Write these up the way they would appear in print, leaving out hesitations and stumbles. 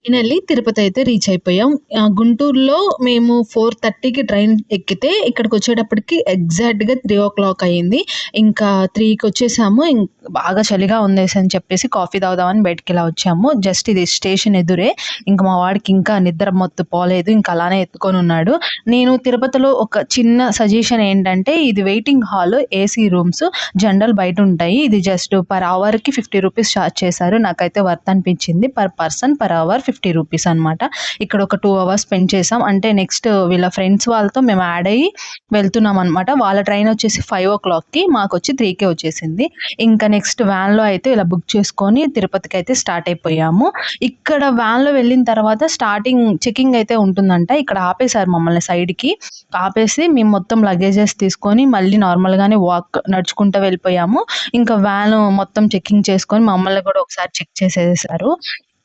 Finally తిరుపతయితే reach అయిపోయాం. గుంటూరులో మేము 4:30కి ట్రైన్ ఎక్కితే ఇక్కడికొచ్చేటప్పటికి ఎగ్జాక్ట్‌గా 3:00 అయింది. ఇంకా 3కొచ్చేసాము. బాగా చలిగా ఉందేసని చెప్పేసి కాఫీ తాగుదామని బయటికిలా వచ్చాము. జస్ట్ ఇది స్టేషన్ ఎదురే. ఇంక మా వాడికి ఇంకా నిద్ర మత్తు పోలేదు. ఇంక అలానే ఎత్తుకొనున్నాడు. నేను తిరుపతిలో ఒక చిన్న సజెషన్ ఏంటంటే ఇది waiting hall, AC rooms, general బయటుంటాయి. ఇది జస్ట్ పర్ అవర్‌కి ₹50 చార్జ్ చేశారు. నాకైతే వర్త్ అనిపించింది. పర్ పర్సన్ పర్ అవర్ ₹50 అనమాట. ఇక్కడ ఒక 2 అవర్స్ స్పెండ్ చేసాం. అంటే నెక్స్ట్ వీళ్ళ ఫ్రెండ్స్ వాళ్ళతో మేము యాడ్ అయ్యి వెళ్తున్నామనమాట. వాళ్ళ ట్రైన్ వచ్చేసి 5:00కి మాకొచ్చి 3కే వచ్చేసింది. ఇంకా నెక్స్ట్ వ్యాన్‌లో అయితే ఇలా బుక్ చేసుకొని తిరుపతికైతే స్టార్ట్ అయిపోయాము. ఇక్కడ వ్యాన్‌లో వెళ్ళిన తర్వాత స్టార్టింగ్ చెకింగ్ అయితే ఉంటుందంట. ఇక్కడ ఆపేశారు మమ్మల్ని సైడ్‌కి. ఆపేసి మేము మొత్తం లగేజెస్ తీసుకొని మళ్ళీ నార్మల్‌గానే నడుచుకుంటూ వెళ్ళిపోయాము. ఇంకా వ్యాన్ మొత్తం చెకింగ్ చేసుకొని మమ్మల్ని కూడా ఒకసారి చెక్ చేసేసారు.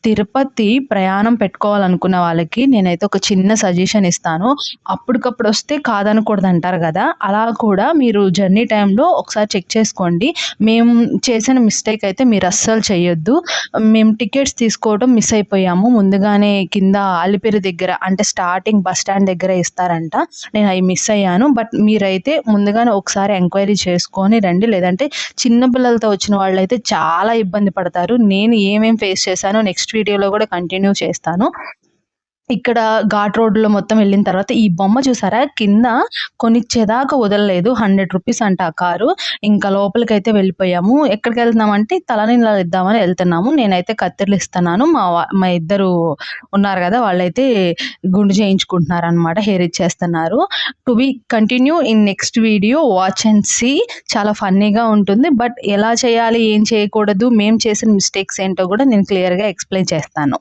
తిరుపతి ప్రయాణం పెట్టుకోవాలనుకున్న వాళ్ళకి నేనైతే ఒక చిన్న సజెషన్ ఇస్తాను. అప్పటికప్పుడొస్తే కాదనకూడదంటారు గదా! అలా కూడా మీరు జర్నీ టైమ్‌లో ఒకసారి చెక్ చేసుకోండి. మేము చేసిన మిస్టేక్ అయితే మీరస్సలు చెయ్యొద్దు. మేము టికెట్స్ తీసుకోవడం మిస్ అయిపోయాము. ముందుగానే కింద అలిపిరి దగ్గర అంటే స్టార్టింగ్ బస్ స్టాండ్ దగ్గర ఇస్తారంట. నేను అయి మిస్ అయ్యాను. బట్ మీరైతే ముందుగానే ఒకసారి ఎంక్వైరీ చేసుకొని రండి. లేదంటే చిన్న పిల్లలతో వచ్చిన వాళ్ళైతే చాలా ఇబ్బంది పడతారు. నేను ఏమేం ఫేస్ చేశానో నెక్స్ట్ వీడియోలో గూడా కంటిన్యూ చేస్తాను. ఇక్కడ ఘాట్ రోడ్‌లో మొత్తం వెళ్ళిన తర్వాత ఈ బొమ్మ చూసారా? కింద కొనిచ్చేదాకా వదలలేదు. ₹100 అంట ఆ కారు. ఇంకా లోపలికైతే వెళ్ళిపోయాము. ఎక్కడికెళ్తున్నామంటే తలనీలాలు ఇద్దామని ఎళ్తున్నాము. నేనైతే కత్తెరలు ఇస్తున్నాను. మా ఇద్దరు ఉన్నారు గదా! వాళ్ళైతే గుండు చేయించుకుంటున్నారనమాట. హెయిర్ ఇచ్చేస్తున్నారు. To be continue in next video watch and see. చాలా ఫన్నీగా ఉంటుంది. బట్ ఎలా చేయాలి? ఏం చేయకూడదు? మేము చేసిన మిస్టేక్స్ ఏంటో గూడా నేను క్లియర్‌గా ఎక్స్‌ప్లెయిన్ చేస్తాను.